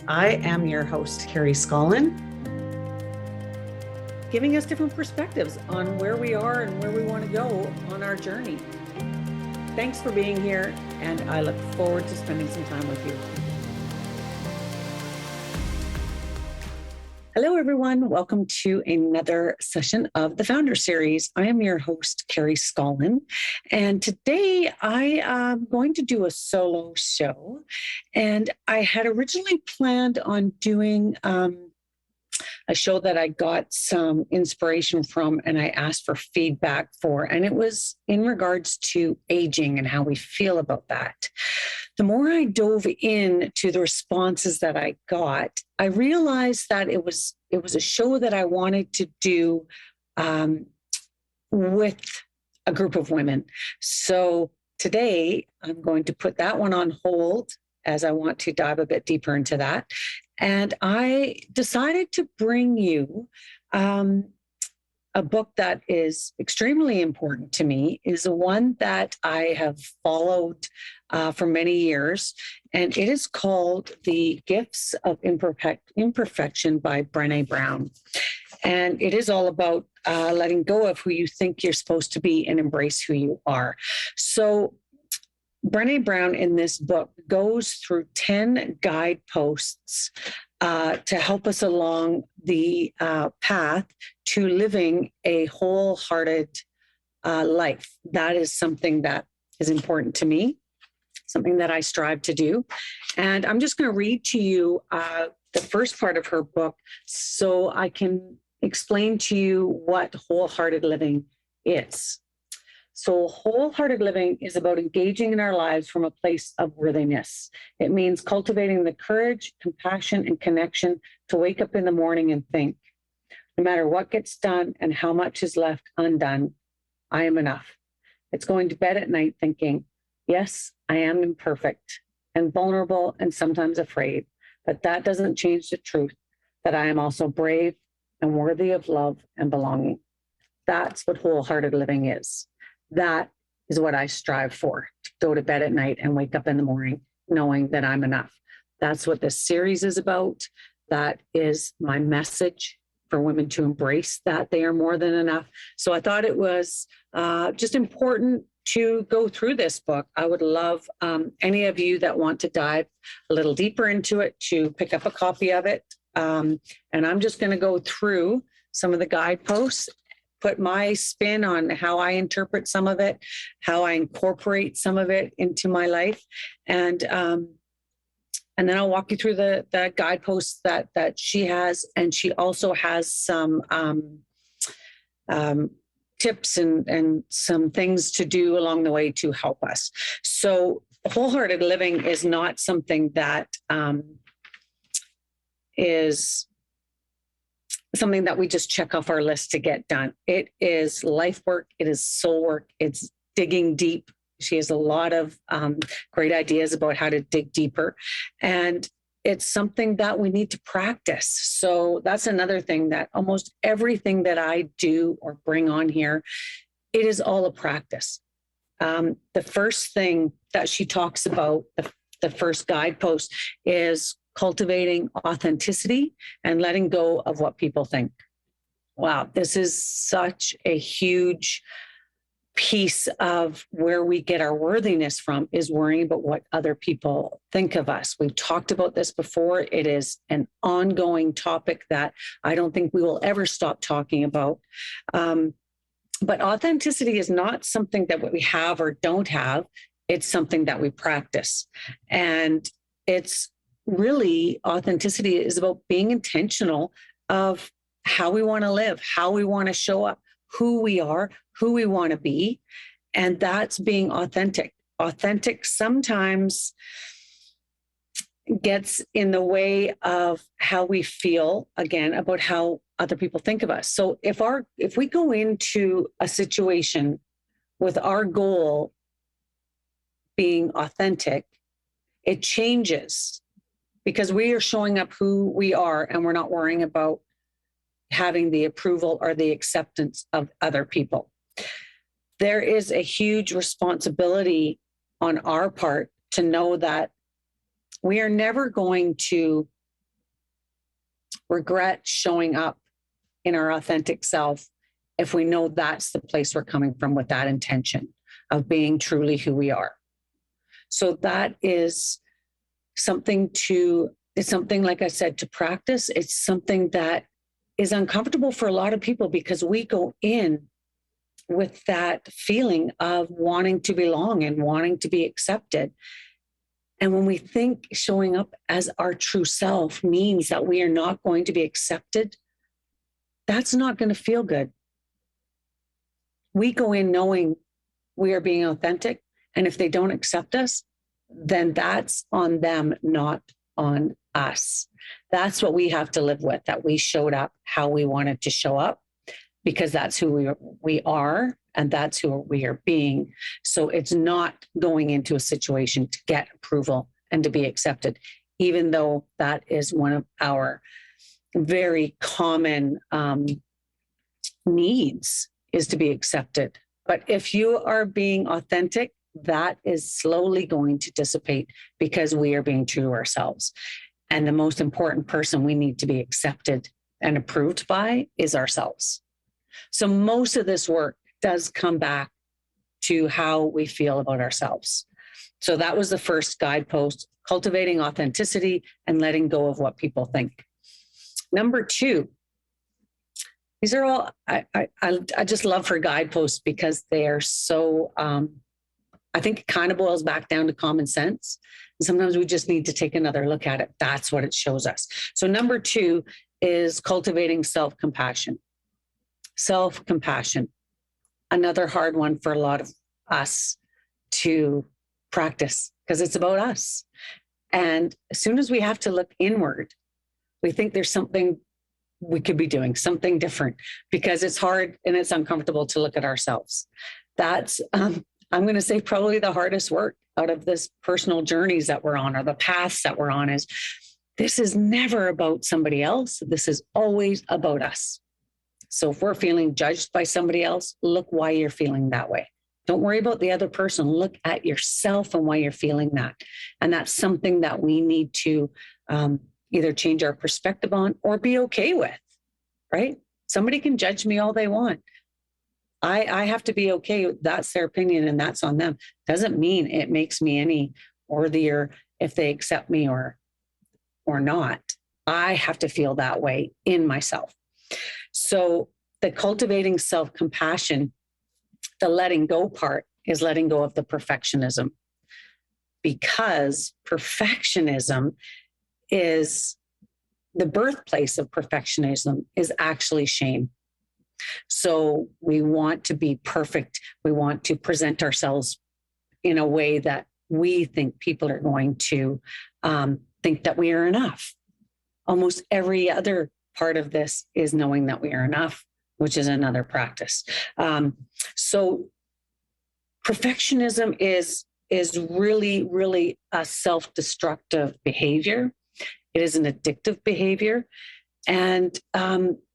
I am your host, Carrie Scollon, giving us different perspectives on where we are and where we want to go on our journey. Thanks for being here, and I look forward to spending some time with you. Hello, everyone. Welcome to another session of the FoundHer series. I am your host, Carrie Scollon, and today I am going to do a solo show. And I had originally planned on doing a show that I got some inspiration from and I asked for feedback for, and it was in regards to aging and how we feel about that. The more I dove into the responses that I got, I realized that it was a show that I wanted to do with a group of women. So today I'm going to put that one on hold as I want to dive a bit deeper into that. And I decided to bring you a book that is extremely important to me, is one that I have followed for many years. And it is called The Gifts of Imperfection by Brené Brown. And it is all about letting go of who you think you're supposed to be and embrace who you are. So Brené Brown in this book goes through 10 guideposts to help us along the path to living a wholehearted life. That is something that is important to me, something that I strive to do. And I'm just going to read to you the first part of her book so I can explain to you what wholehearted living is. So wholehearted living is about engaging in our lives from a place of worthiness. It means cultivating the courage, compassion, and connection to wake up in the morning and think, no matter what gets done and how much is left undone, I am enough. It's going to bed at night thinking, yes, I am imperfect and vulnerable and sometimes afraid, but that doesn't change the truth that I am also brave and worthy of love and belonging. That's what wholehearted living is. That is what I strive for, to go to bed at night and wake up in the morning knowing that I'm enough. That's what this series is about. That is my message for women to embrace that they are more than enough. So I thought it was just important to go through this book. I would love any of you that want to dive a little deeper into it to pick up a copy of it. And I'm just going to go through some of the guideposts, put my spin on how I interpret some of it, how I incorporate some of it into my life. And then I'll walk you through the guideposts that she has. And she also has some tips and some things to do along the way to help us. So wholehearted living is not something that is something that we just check off our list to get done. It is life work. It is soul work. It's digging deep. She has a lot of great ideas about how to dig deeper. And it's something that we need to practice. So that's another thing, that almost everything that I do or bring on here, it is all a practice. The first thing that she talks about, the first guidepost, is cultivating authenticity and letting go of what people think. Wow, this is such a huge piece of where we get our worthiness from, is worrying about what other people think of us. We've talked about this before. It is an ongoing topic that I don't think we will ever stop talking about. But authenticity is not something that we have or don't have. It's something that we practice. And it's really, authenticity is about being intentional of how we want to live, how we want to show up, who we are, who we want to be. And that's being authentic. Authentic sometimes gets in the way of how we feel, again, about how other people think of us. So if we go into a situation with our goal being authentic, it changes, because we are showing up who we are and we're not worrying about having the approval or the acceptance of other people. There is a huge responsibility on our part to know that we are never going to regret showing up in our authentic self if we know that's the place we're coming from with that intention of being truly who we are. So that is something it's something, like I said, to practice. It's something that is uncomfortable for a lot of people because we go in with that feeling of wanting to belong and wanting to be accepted. And when we think showing up as our true self means that we are not going to be accepted, that's not going to feel good. We go in knowing we are being authentic. And if they don't accept us, then that's on them, not on us. That's what we have to live with, that we showed up how we wanted to show up, because that's who we are and that's who we are being. So it's not going into a situation to get approval and to be accepted, even though that is one of our very common needs, is to be accepted. But if you are being authentic, that is slowly going to dissipate because we are being true to ourselves. And the most important person we need to be accepted and approved by is ourselves. So most of this work does come back to how we feel about ourselves. So that was the first guidepost: cultivating authenticity and letting go of what people think. Number 2, these are all, I just love her guideposts because they are so, I think it kind of boils back down to common sense. And sometimes we just need to take another look at it. That's what it shows us. So number 2 is cultivating self-compassion. Self-compassion, another hard one for a lot of us to practice because it's about us. And as soon as we have to look inward, we think there's something we could be doing, something different, because it's hard and it's uncomfortable to look at ourselves. That's, I'm going to say, probably the hardest work out of this personal journeys that we're on, or the paths that we're on, is this is never about somebody else. This is always about us. So if we're feeling judged by somebody else, look why you're feeling that way. Don't worry about the other person. Look at yourself and why you're feeling that. And that's something that we need to either change our perspective on or be okay with, right? Somebody can judge me all they want. I have to be okay. That's their opinion and that's on them. Doesn't mean it makes me any worthier if they accept me or not. I have to feel that way in myself. So the cultivating self-compassion, the letting go part, is letting go of the perfectionism, because perfectionism is the birthplace of perfectionism is actually shame. So we want to be perfect. We want to present ourselves in a way that we think people are going to think that we are enough. Almost every other part of this is knowing that we are enough, which is another practice. So perfectionism is really, really a self-destructive behavior. It is an addictive behavior. And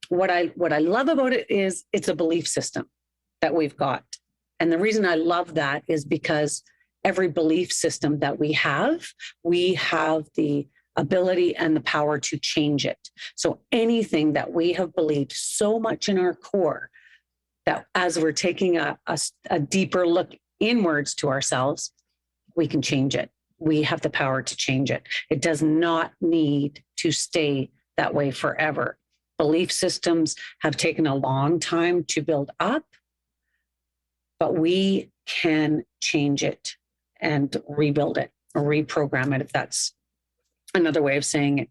what I love about it is it's a belief system that we've got. And the reason I love that is because every belief system that we have the ability and the power to change it. So anything that we have believed so much in our core, that as we're taking a deeper look inwards to ourselves, we can change it. We have the power to change it. It does not need to stay that way forever. Belief systems have taken a long time to build up, but we can change it and rebuild it or reprogram it, if that's another way of saying it.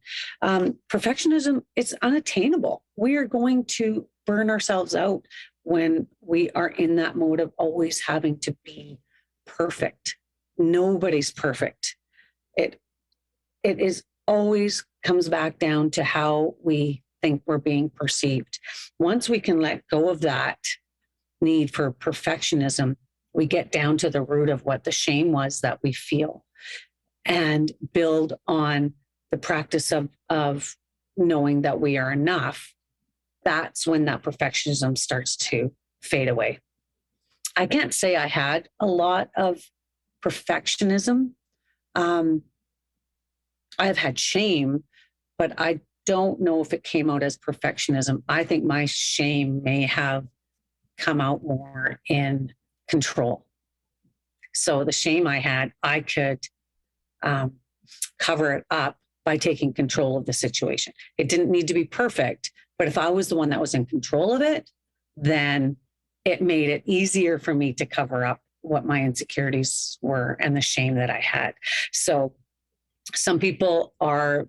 Perfectionism, it's unattainable. We are going to burn ourselves out when we are in that mode of always having to be perfect. Nobody's perfect. It is always comes back down to how we think we're being perceived. Once we can let go of that need for perfectionism, we get down to the root of what the shame was that we feel, and build on the practice of knowing that we are enough. That's when that perfectionism starts to fade away. I can't say I had a lot of perfectionism. I've had shame, but I don't know if it came out as perfectionism. I think my shame may have come out more in control. So the shame I had, I could cover it up by taking control of the situation. It didn't need to be perfect, but if I was the one that was in control of it, then it made it easier for me to cover up what my insecurities were and the shame that I had. So some people are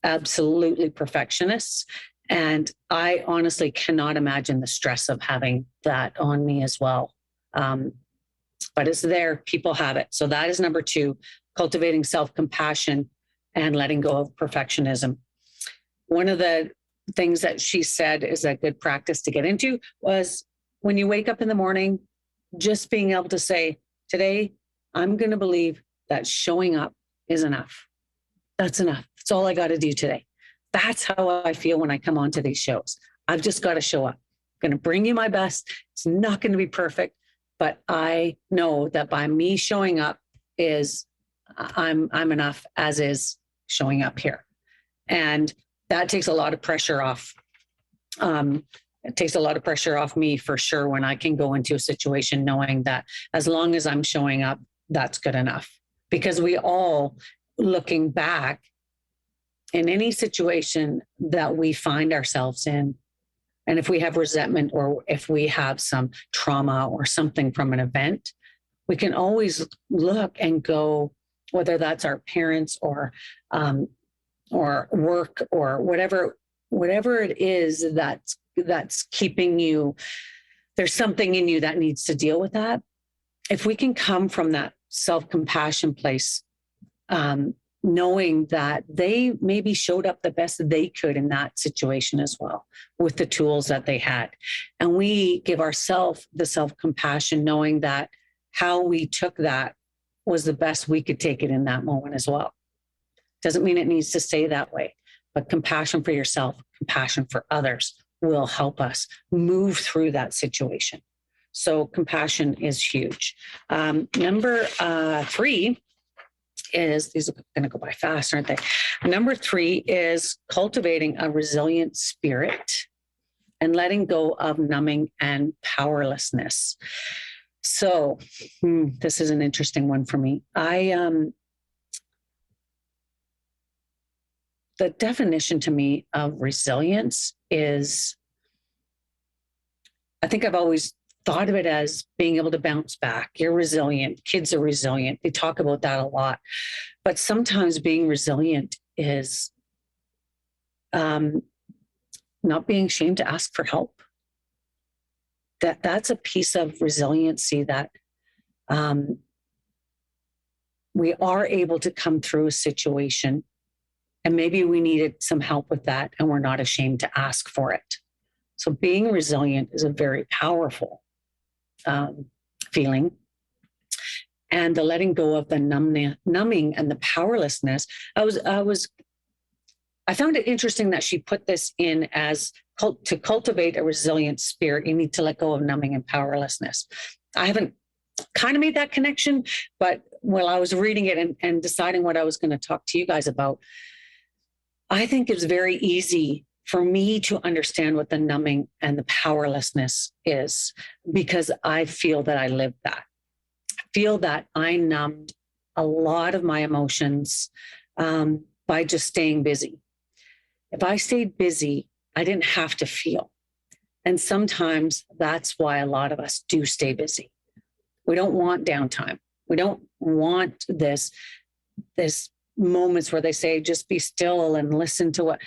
absolutely perfectionists, and I honestly cannot imagine the stress of having that on me as well. But it's there, people have it. So that is number 2, cultivating self-compassion and letting go of perfectionism. One of the things that she said is a good practice to get into was when you wake up in the morning, just being able to say, today, I'm going to believe that showing up is enough. That's enough. That's all I got to do today. That's how I feel when I come onto these shows. I've just got to show up. I'm going to bring you my best. It's not going to be perfect, but I know that by me showing up I'm enough as is showing up here. And that takes a lot of pressure off. It takes a lot of pressure off me for sure when I can go into a situation knowing that as long as I'm showing up, that's good enough. Because we all, looking back in any situation that we find ourselves in, and if we have resentment or if we have some trauma or something from an event, we can always look and go, whether that's our parents or work or whatever it is that's keeping you, there's something in you that needs to deal with that. If we can come from that self-compassion place, knowing that they maybe showed up the best that they could in that situation as well with the tools that they had. And we give ourselves the self-compassion, knowing that how we took that was the best we could take it in that moment as well. Doesn't mean it needs to stay that way, but compassion for yourself, compassion for others will help us move through that situation. So compassion is huge. Number 3 is, these are going to go by fast, aren't they? Number 3 is cultivating a resilient spirit and letting go of numbing and powerlessness. So this is an interesting one for me. The definition to me of resilience is, I think I've always thought of it as being able to bounce back. You're resilient. Kids are resilient. They talk about that a lot. But sometimes being resilient is not being ashamed to ask for help. That's a piece of resiliency that we are able to come through a situation, and maybe we needed some help with that, and we're not ashamed to ask for it. So being resilient is a very powerful feeling. And the letting go of the numbing and the powerlessness. I found it interesting that she put this in as to cultivate a resilient spirit, you need to let go of numbing and powerlessness. I haven't kind of made that connection, but while I was reading it and deciding what I was going to talk to you guys about, I think it's very easy for me to understand what the numbing and the powerlessness is, because I feel that I lived that. I feel that I numbed a lot of my emotions by just staying busy. If I stayed busy, I didn't have to feel. And sometimes that's why a lot of us do stay busy. We don't want downtime. We don't want this moments where they say, just be still and listen to what.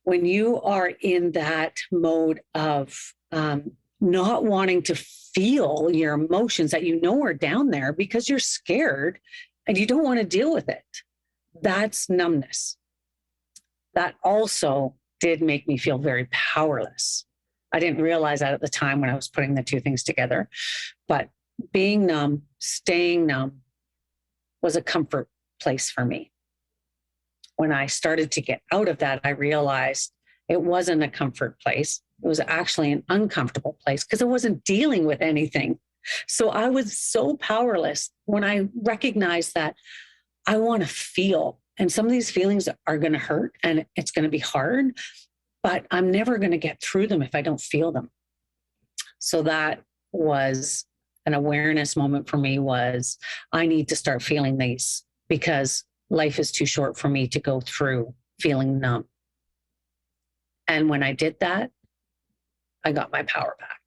When you are in that mode of not wanting to feel your emotions that you know are down there because you're scared and you don't want to deal with it, that's numbness. That also did make me feel very powerless. I didn't realize that at the time when I was putting the two things together, but being numb, staying numb was a comfort place for me. When I started to get out of that, I realized it wasn't a comfort place. It was actually an uncomfortable place because I wasn't dealing with anything. So I was so powerless when I recognized that I want to feel And some of these feelings are going to hurt and it's going to be hard, but I'm never going to get through them if I don't feel them. So that was an awareness moment for me, was I need to start feeling these because life is too short for me to go through feeling numb. And when I did that, I got my power back.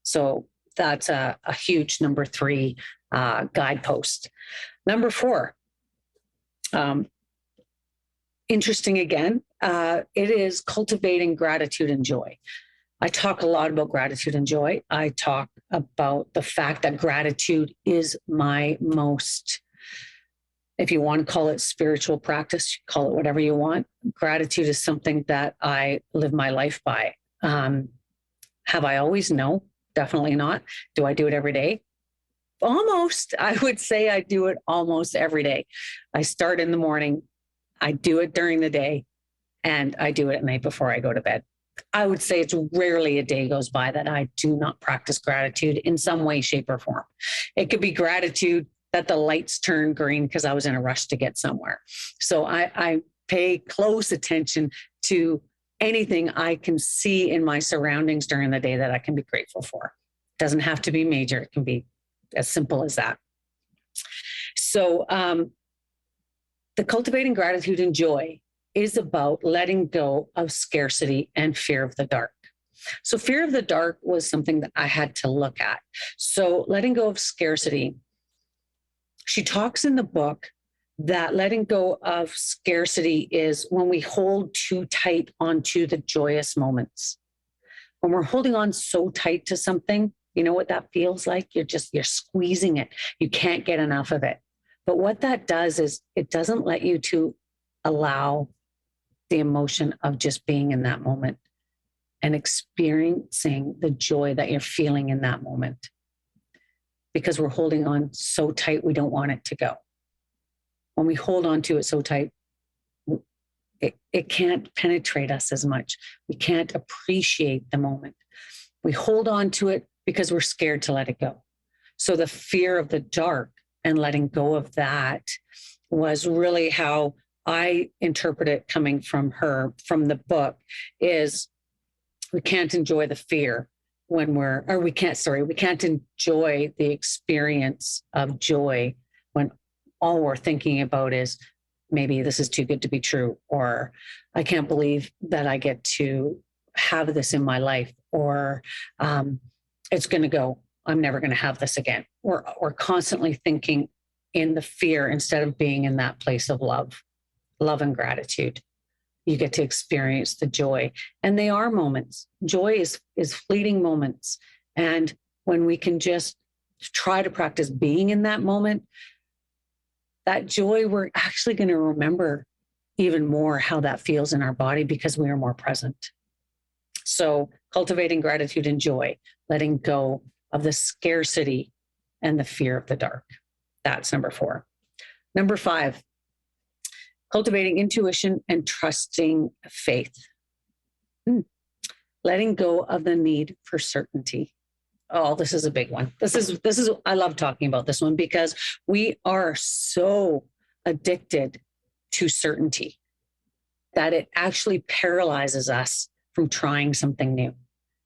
So that's a huge number 3 guidepost. Number 4, interesting again, it is cultivating gratitude and joy. I talk a lot about gratitude and joy. I talk about the fact that gratitude is my most, if you want to call it spiritual practice, call it whatever you want. Gratitude is something that I live my life by. Have I always? No, definitely not. Do I do it every day? Almost. I would say I do it almost every day. I start in the morning, I do it during the day, and I do it at night before I go to bed. I would say it's rarely a day goes by that I do not practice gratitude in some way, shape, or form. It could be gratitude that the lights turn green because I was in a rush to get somewhere. So I pay close attention to anything I can see in my surroundings during the day that I can be grateful for. It doesn't have to be major. It can be as simple as that. So the cultivating gratitude and joy is about letting go of scarcity and fear of the dark. So fear of the dark was something that I had to look at. So letting go of scarcity. She talks in the book that letting go of scarcity is when we hold too tight onto the joyous moments. When we're holding on so tight to something, you know what that feels like? You're squeezing it. You can't get enough of it. But what that does is it doesn't let you to allow the emotion of just being in that moment and experiencing the joy that you're feeling in that moment. Because we're holding on so tight, we don't want it to go. When we hold on to it so tight, it can't penetrate us as much. We can't appreciate the moment. We hold on to it because we're scared to let it go. So the fear of the dark and letting go of that was really how I interpret it, coming from her, from the book, is we can't enjoy the fear when we can't enjoy the experience of joy when all we're thinking about is maybe this is too good to be true, or I can't believe that I get to have this in my life, or it's going to go, I'm never going to have this again. Or constantly thinking in the fear instead of being in that place of love and gratitude. You get to experience the joy. And they are moments. Joy is fleeting moments. And when we can just try to practice being in that moment, that joy, we're actually going to remember even more how that feels in our body because we are more present. So cultivating gratitude and joy, letting go of the scarcity and the fear of the dark. That's number 4. Number 5, cultivating intuition and trusting faith. Letting go of the need for certainty. Oh, this is a big one. This is, I love talking about this one because we are so addicted to certainty that it actually paralyzes us from trying something new.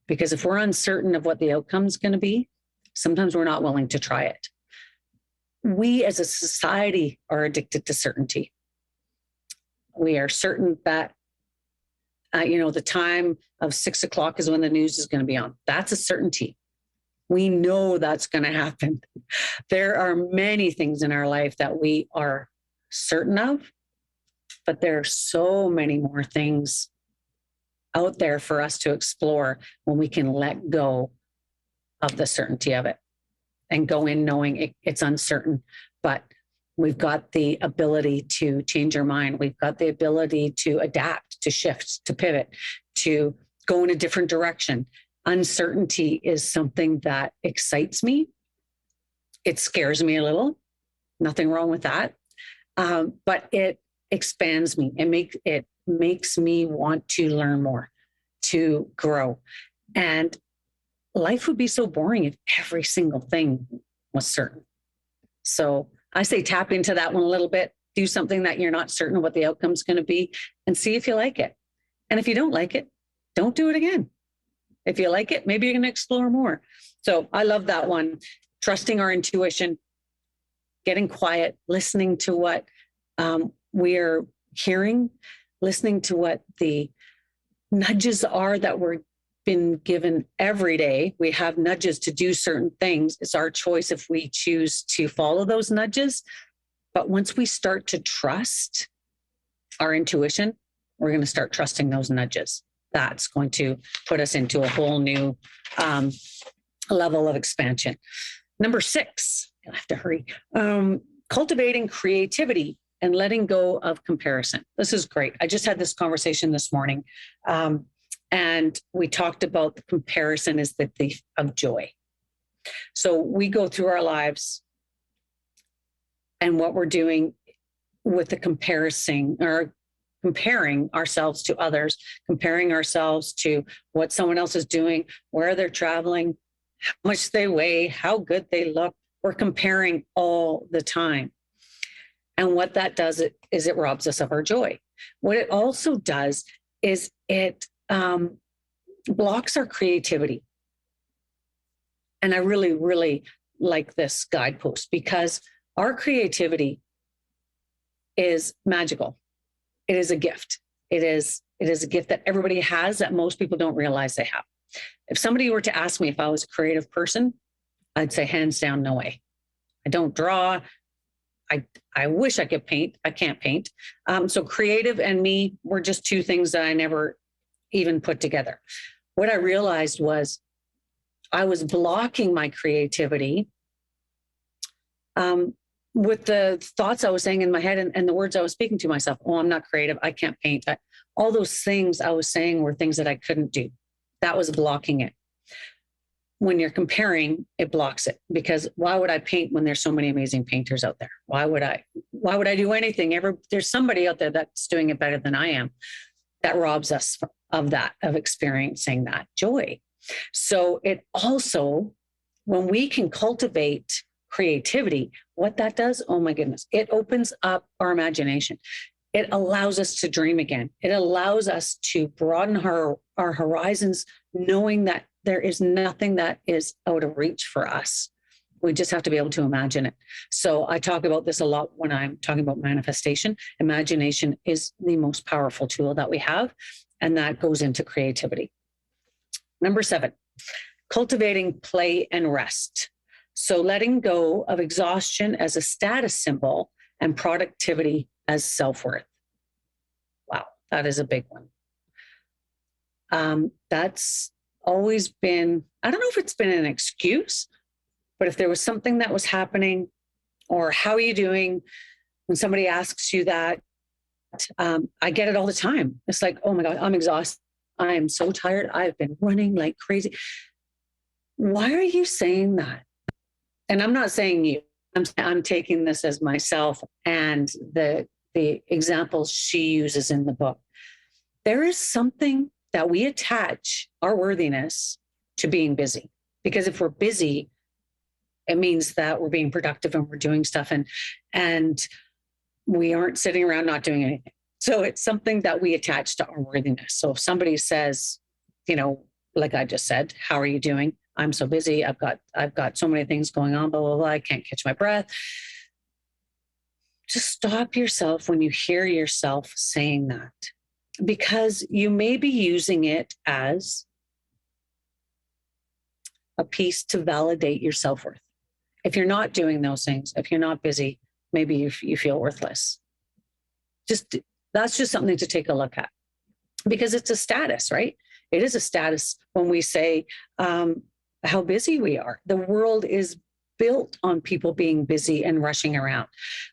Because if we're uncertain of what the outcome is going to be, sometimes we're not willing to try it. We as a society are addicted to certainty. We are certain that, the time of 6 o'clock is when the news is going to be on. That's a certainty. We know that's going to happen. There are many things in our life that we are certain of, but there are so many more things out there for us to explore when we can let go of the certainty of it and go in knowing it's uncertain, but we've got the ability to change our mind. We've got the ability to adapt, to shift, to pivot, to go in a different direction. Uncertainty is something that excites me. It scares me a little. Nothing wrong with that. But it expands me. It makes me want to learn more, to grow. And life would be so boring if every single thing was certain. So I say tap into that one a little bit. do something that you're not certain what the outcome's going to be, and see if you like it. And if you don't like it, don't do it again. If you like it, maybe you're going to explore more. So I love that one. Trusting our intuition, getting quiet, listening to what we're hearing, listening to what the nudges are that we're been given every day. We have nudges to do certain things. It's our choice if we choose to follow those nudges. But once we start to trust our intuition, we're going to start trusting those nudges. That's going to put us into a whole new level of expansion. Number 6, I have to hurry. Cultivating creativity and letting go of comparison. This is great. I just had this conversation this morning. And we talked about the comparison is the thief of joy. So we go through our lives and what we're doing with the comparison or comparing ourselves to others, comparing ourselves to what someone else is doing, where they're traveling, how much they weigh, how good they look. We're comparing all the time. And what that does is it robs us of our joy. What it also does is it blocks our creativity. And I really, really like this guidepost because our creativity is magical. It is a gift. It is a gift that everybody has that most people don't realize they have. If somebody were to ask me if I was a creative person, I'd say hands down, no way. I don't draw. I wish I could paint. I can't paint. So creative and me were just two things that I never even put together. What I realized was I was blocking my creativity with the thoughts I was saying in my head and the words I was speaking to myself. Oh, I'm not creative. I can't paint. All those things I was saying were things that I couldn't do. That was blocking it. When you're comparing, it blocks it because why would I paint when there's so many amazing painters out there? Why would I do anything? There's somebody out there that's doing it better than I am. That robs us of that, of experiencing that joy. So it also, when we can cultivate creativity, what that does, oh my goodness, it opens up our imagination. It allows us to dream again. It allows us to broaden our horizons, knowing that there is nothing that is out of reach for us. We just have to be able to imagine it. So I talk about this a lot when I'm talking about manifestation. Imagination is the most powerful tool that we have, and that goes into creativity. Number 7, cultivating play and rest. So letting go of exhaustion as a status symbol and productivity as self-worth. Wow, that is a big one. That's always been, I don't know if it's been an excuse, but if there was something that was happening or how are you doing, when somebody asks you that, I get it all the time. It's like, oh my God, I'm exhausted. I am so tired. I've been running like crazy. Why are you saying that? And I'm not saying you, I'm taking this as myself and the examples she uses in the book. There is something that we attach our worthiness to being busy. Because if we're busy, it means that we're being productive and we're doing stuff and we aren't sitting around not doing anything. So it's something that we attach to our worthiness. So if somebody says, like I just said, how are you doing? I'm so busy. I've got so many things going on, blah, blah, blah. I can't catch my breath. Just stop yourself when you hear yourself saying that, because you may be using it as a piece to validate your self-worth. If you're not doing those things, if you're not busy, maybe you feel worthless. That's just something to take a look at, because it's a status, right? It is a status when we say how busy we are. The world is built on people being busy and rushing around.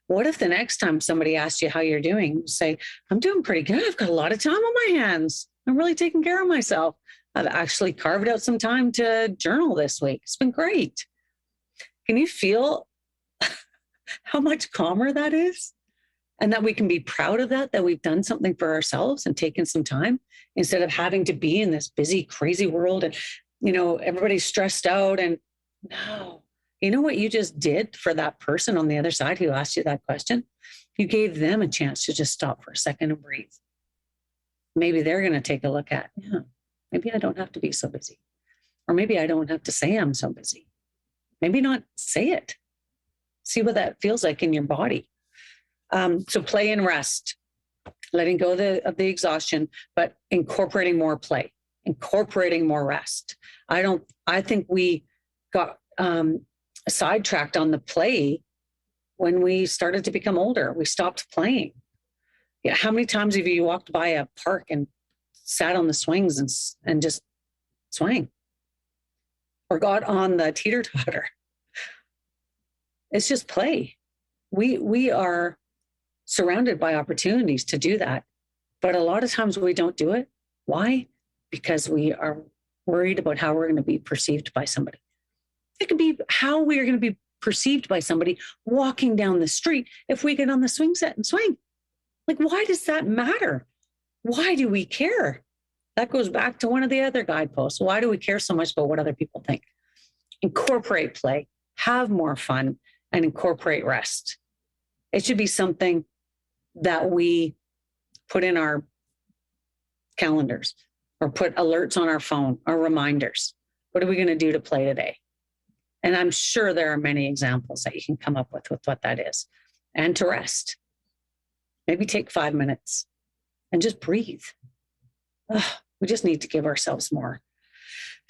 What if the next time somebody asks you how you're doing, you say, I'm doing pretty good. I've got a lot of time on my hands. I'm really taking care of myself. I've actually carved out some time to journal this week. It's been great. Can you feel how much calmer that is? And that we can be proud of that we've done something for ourselves and taken some time instead of having to be in this busy, crazy world and, everybody's stressed out. And no, you know what you just did for that person on the other side who asked you that question? You gave them a chance to just stop for a second and breathe. Maybe they're going to take a look at, yeah, maybe I don't have to be so busy. Or maybe I don't have to say I'm so busy. Maybe not say it. See what that feels like in your body. So play and rest, letting go of the exhaustion, but incorporating more play, incorporating more rest. I think we got sidetracked on the play when we started to become older. We stopped playing. Yeah, how many times have you walked by a park and sat on the swings and just swang? Or got on the teeter-totter? It's just play. We are surrounded by opportunities to do that. But a lot of times we don't do it. Why? Because we are worried about how we're going to be perceived by somebody. It could be how we are going to be perceived by somebody walking down the street if we get on the swing set and swing. Like, why does that matter? Why do we care? That goes back to one of the other guideposts. Why do we care so much about what other people think? Incorporate play, have more fun, and incorporate rest. It should be something that we put in our calendars or put alerts on our phone or reminders. What are we going to do to play today? And I'm sure there are many examples that you can come up with what that is. And to rest. Maybe take 5 minutes and just breathe. We just need to give ourselves more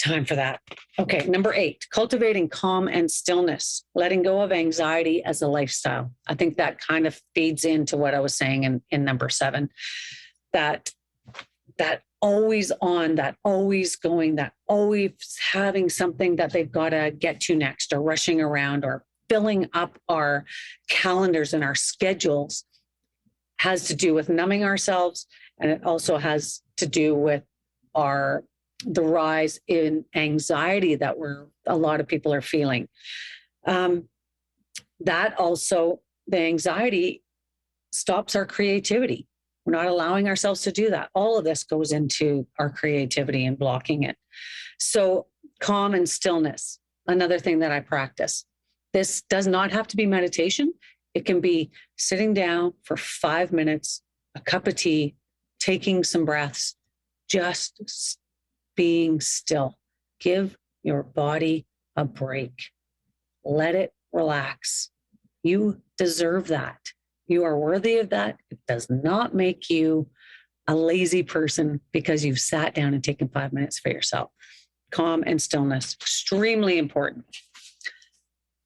time for that. Okay, number 8, cultivating calm and stillness, letting go of anxiety as a lifestyle. I think that kind of feeds into what I was saying in number 7, that always on, that always going, that always having something that they've got to get to next, or rushing around, or filling up our calendars and our schedules, has to do with numbing ourselves. And it also has to do with the rise in anxiety that a lot of people are feeling. That also, the anxiety stops our creativity. We're not allowing ourselves to do that. All of this goes into our creativity and blocking it. So calm and stillness, another thing that I practice. This does not have to be meditation. It can be sitting down for 5 minutes, a cup of tea, taking some breaths, just being still. Give your body a break. Let it relax. You deserve that. You are worthy of that. It does not make you a lazy person because you've sat down and taken 5 minutes for yourself. Calm and stillness, extremely important.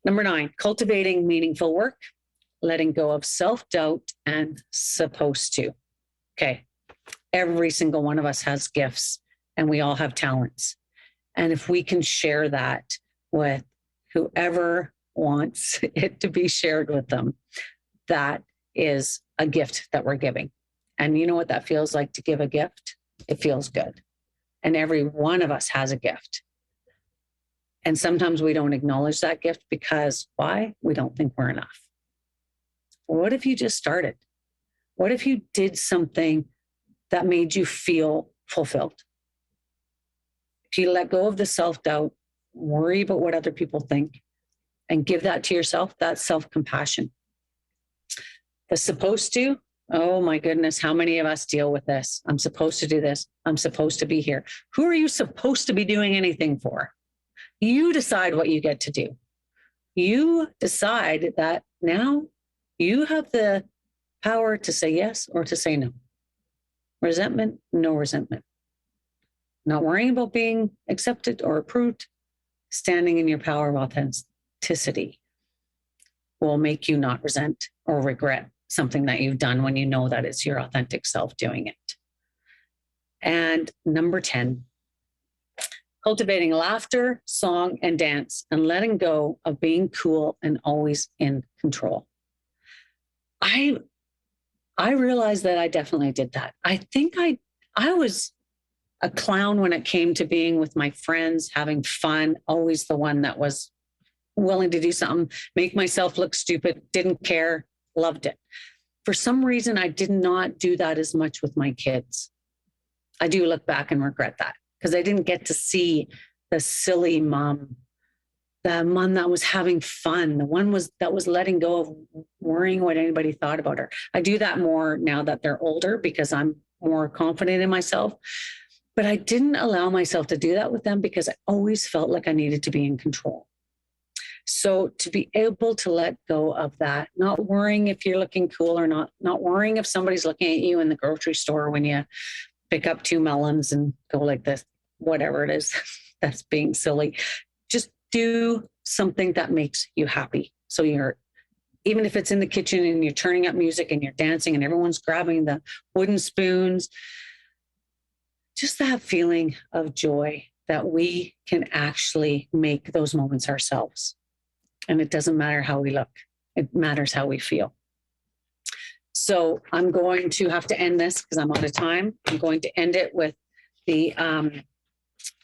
Number 9, cultivating meaningful work, letting go of self-doubt and supposed to. Okay, every single one of us has gifts and we all have talents. And if we can share that with whoever wants it to be shared with them, that is a gift that we're giving. And you know what that feels like to give a gift? It feels good. And every one of us has a gift. And sometimes we don't acknowledge that gift because why? We don't think we're enough. What if you just started? What if you did something that made you feel fulfilled? If you let go of the self-doubt, worry about what other people think, and give that to yourself, that's self-compassion. The supposed to, oh my goodness, how many of us deal with this? I'm supposed to do this. I'm supposed to be here. Who are you supposed to be doing anything for? You decide what you get to do. You decide that now you have the power to say yes or to say no. Resentment, no resentment. Not worrying about being accepted or approved, standing in your power of authenticity will make you not resent or regret something that you've done when you know that it's your authentic self doing it. And number 10, cultivating laughter, song, and dance, and letting go of being cool and always in control. I realized that I definitely did that. I think I was a clown when it came to being with my friends, having fun, always the one that was willing to do something, make myself look stupid, didn't care, loved it. For some reason, I did not do that as much with my kids. I do look back and regret that because I didn't get to see the silly mom the one that was having fun, the one that was letting go of worrying what anybody thought about her. I do that more now that they're older because I'm more confident in myself. But I didn't allow myself to do that with them because I always felt like I needed to be in control. So to be able to let go of that, not worrying if you're looking cool or not worrying if somebody's looking at you in the grocery store when you pick up 2 melons and go like this, whatever it is, that's being silly. Just do something that makes you happy. So even if it's in the kitchen and you're turning up music and you're dancing and everyone's grabbing the wooden spoons, just that feeling of joy that we can actually make those moments ourselves. And it doesn't matter how we look. It matters how we feel. So I'm going to have to end this because I'm out of time. I'm going to end it with the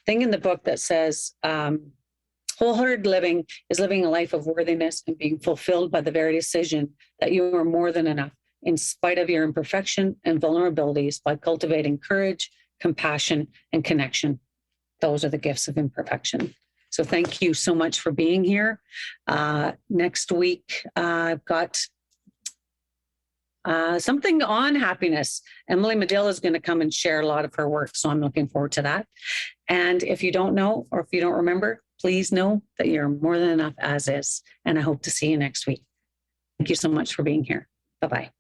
thing in the book that says, wholehearted living is living a life of worthiness and being fulfilled by the very decision that you are more than enough in spite of your imperfection and vulnerabilities by cultivating courage, compassion, and connection. Those are the gifts of imperfection. So thank you so much for being here. Next week, I've got something on happiness. Emily Medill is going to come and share a lot of her work. So I'm looking forward to that. And if you don't know, or if you don't remember, please know that you're more than enough as is. And I hope to see you next week. Thank you so much for being here. Bye-bye.